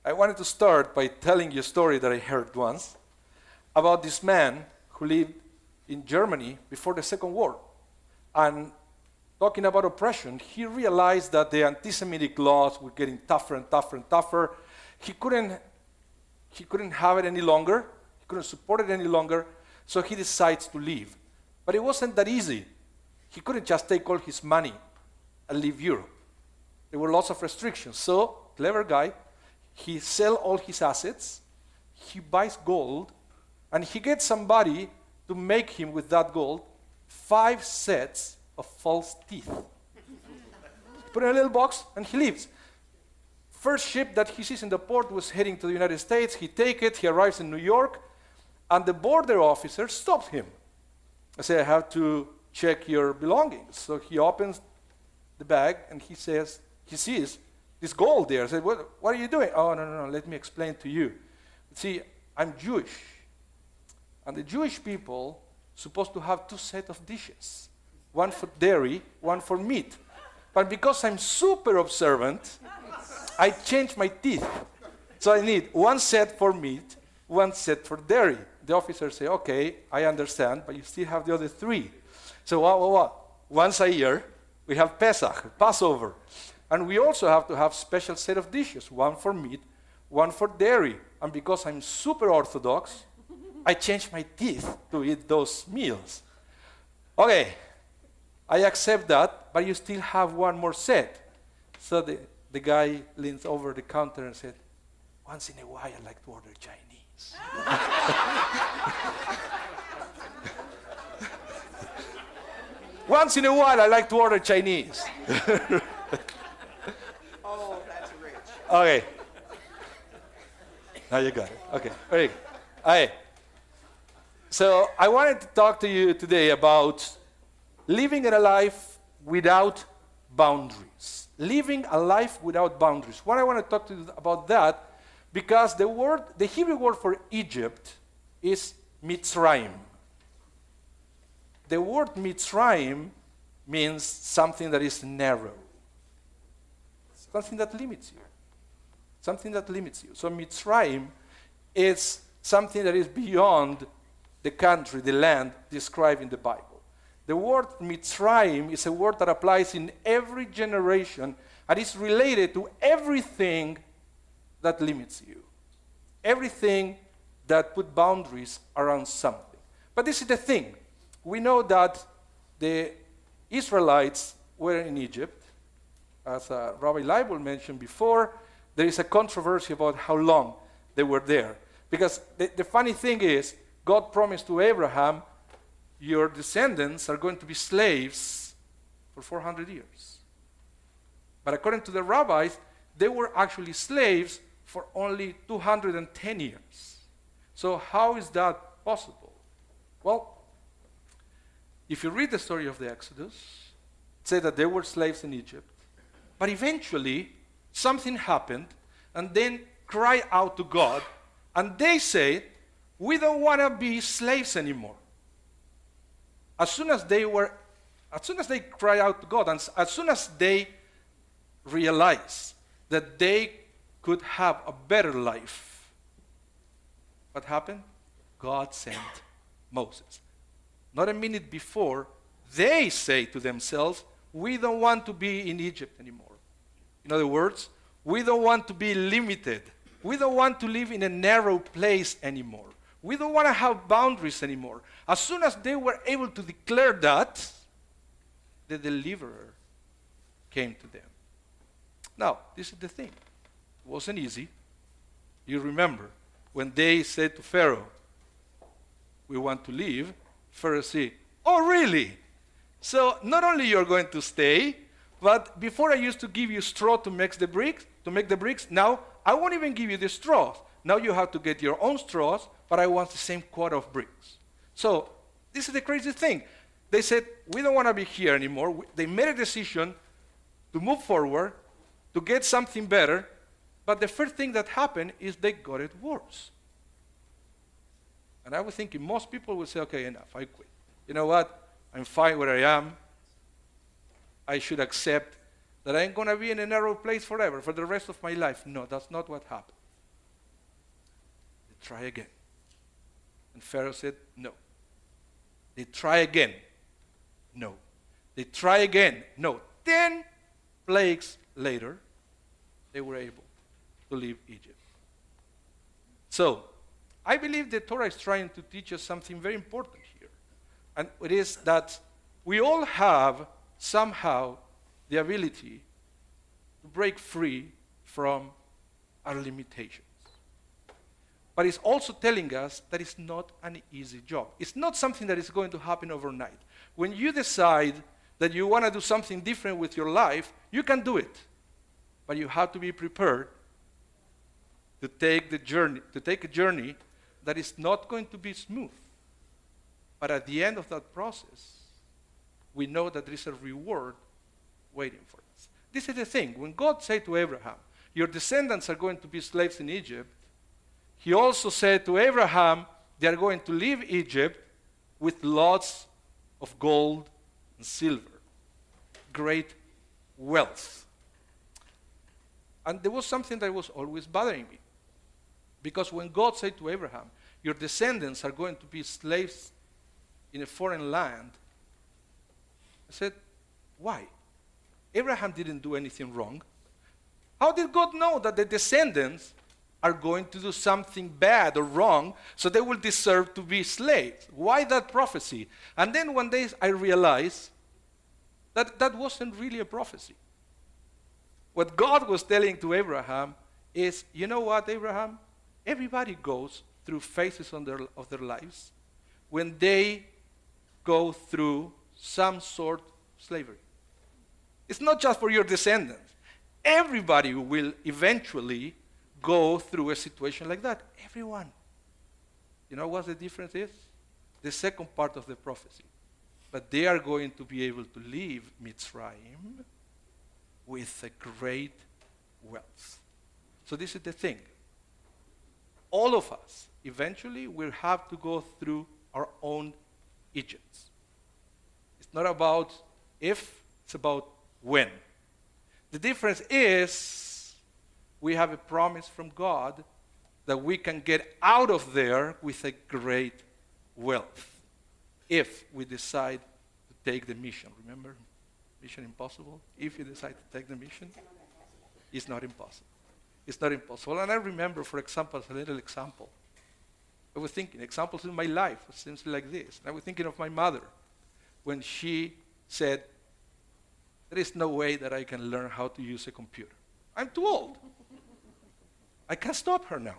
I wanted to start by telling you a story that I heard once about this man who lived in Germany before the Second War. And talking about oppression, he realized that the anti-Semitic laws were getting tougher and tougher and tougher. He couldn't have it any longer. He couldn't support it any longer. So he decides to leave. But it wasn't that easy. He couldn't just take all his money and leave Europe. There were lots of restrictions. So, clever guy, he sells all his assets, he buys gold, and he gets somebody to make him with that gold 5 sets of false teeth. Put in a little box, and he leaves. First ship that he sees in the port was heading to the United States. He takes it, he arrives in New York, and the border officer stops him. I say, I have to check your belongings. So he opens the bag, and he sees this gold there. I said, what are you doing? Oh, no, let me explain to you. See, I'm Jewish. And the Jewish people supposed to have 2 sets of dishes. One for dairy, one for meat. But because I'm super observant, I changed my teeth. So I need 1 set for meat, 1 set for dairy. The officer say, okay, I understand, but you still have the other 3. So what? Once a year, we have Pesach, Passover. And we also have to have special set of dishes, 1 for meat, 1 for dairy. And because I'm super Orthodox, I change my teeth to eat those meals. Okay, I accept that, but you still have 1 more set. So the guy leans over the counter and said, once in a while I like to order Chinese. Once in a while I like to order Chinese. Oh, that's rich. Okay. Now you got it. Okay, very good. Okay. So I wanted to talk to you today about living a life without boundaries. Living a life without boundaries. Why I want to talk to you about that? Because the Hebrew word for Egypt is Mitzrayim. The word Mitzrayim means something that is narrow. Something that limits you. Something that limits you. So Mitzrayim is something that is beyond the country, the land described in the Bible. The word Mitzrayim is a word that applies in every generation and is related to everything that limits you. Everything that put boundaries around something. But this is the thing. We know that the Israelites were in Egypt. As Rabbi Anibal mentioned before, there is a controversy about how long they were there. Because the funny thing is, God promised to Abraham, your descendants are going to be slaves for 400 years. But according to the rabbis, they were actually slaves for only 210 years. So how is that possible? Well, if you read the story of the Exodus, it says that they were slaves in Egypt, but eventually something happened, and then cry out to God, and they say, we don't want to be slaves anymore. As soon as they cry out to God, and as soon as they realize that they could have a better life, what happened? God sent Moses. Not a minute before, they say to themselves, we don't want to be in Egypt anymore. In other words, we don't want to be limited. We don't want to live in a narrow place anymore. We don't want to have boundaries anymore. As soon as they were able to declare that, the deliverer came to them. Now, this is the thing. It wasn't easy. You remember, when they said to Pharaoh, we want to leave, Pharaoh said, oh, really? So not only you're going to stay, but before I used to give you straw to make the bricks, now I won't even give you the straws. Now you have to get your own straws, but I want the same quota of bricks. So this is the crazy thing. They said, we don't want to be here anymore. They made a decision to move forward, to get something better, but the first thing that happened is they got it worse. And I was thinking most people would say, okay, enough, I quit. You know what? I'm fine where I am. I should accept that I'm going to be in a narrow place forever, for the rest of my life. No, that's not what happened. try again. And Pharaoh said, no. They try again. No. They try again. No. 10 plagues later, they were able to leave Egypt. So, I believe the Torah is trying to teach us something very important here. And it is that we all have somehow the ability to break free from our limitations. But it's also telling us that it's not an easy job. It's not something that is going to happen overnight. When you decide that you want to do something different with your life, you can do it. But you have to be prepared to take a journey that is not going to be smooth. But at the end of that process, we know that there is a reward waiting for us. This is the thing. When God said to Abraham, your descendants are going to be slaves in Egypt, he also said to Abraham, they are going to leave Egypt with lots of gold and silver, great wealth. And there was something that was always bothering me. Because when God said to Abraham, your descendants are going to be slaves in a foreign land, I said, why? Abraham didn't do anything wrong. How did God know that the descendants are going to do something bad or wrong, so they will deserve to be slaves? Why that prophecy? And then one day I realized that that wasn't really a prophecy. What God was telling to Abraham is, you know what, Abraham? Everybody goes through phases of their lives when they go through some sort of slavery. It's not just for your descendants. Everybody will eventually go through a situation like that. Everyone. You know what the difference is? The second part of the prophecy. But they are going to be able to leave Mitzrayim with a great wealth. So this is the thing. All of us eventually will have to go through our own Egypts. It's not about if, it's about when. The difference is we have a promise from God that we can get out of there with a great wealth if we decide to take the mission. Remember, Mission Impossible? If you decide to take the mission, it's not impossible. It's not impossible. And I remember, for example, as a little example, I was thinking, examples in my life, seems like this. I was thinking of my mother when she said, there is no way that I can learn how to use a computer. I'm too old. I can't stop her now.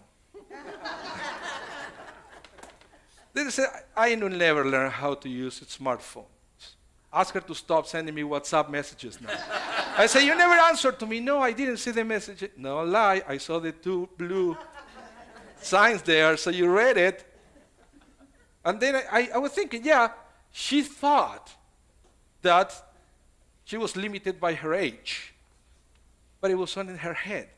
They said, I will never learn how to use a smartphone. Ask her to stop sending me WhatsApp messages now. I say, you never answered to me. No, I didn't see the message. No lie, I saw the 2 blue signs there, so you read it. And then I was thinking, yeah, she thought that she was limited by her age, but it was on in her head.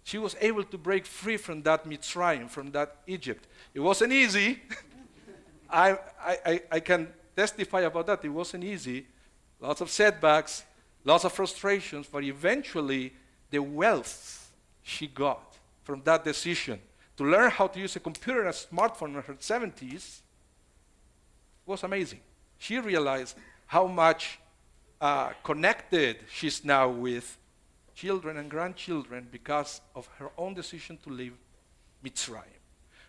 She was able to break free from that Mitzrayim, from that Egypt. It wasn't easy. I can testify about that. It wasn't easy. Lots of setbacks, lots of frustrations, but eventually the wealth she got from that decision to learn how to use a computer and a smartphone in her 70s was amazing. She realized how much connected she's now with children and grandchildren because of her own decision to leave Mitzrayim.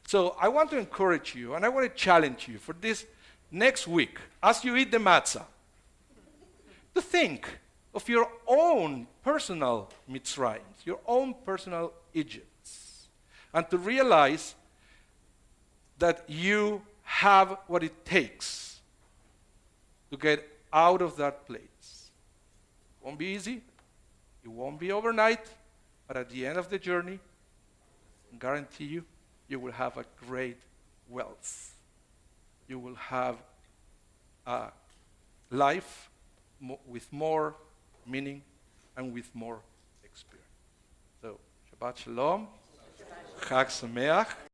So I want to encourage you, and I want to challenge you for this next week, as you eat the matzah, to think of your own personal Mitzrayims, your own personal Egypts, and to realize that you have what it takes to get out of that place. It won't be easy. It won't be overnight, but at the end of the journey, I guarantee you, you will have a great wealth. You will have a life with more meaning and with more experience. So, Shabbat Shalom, Chag Sameach.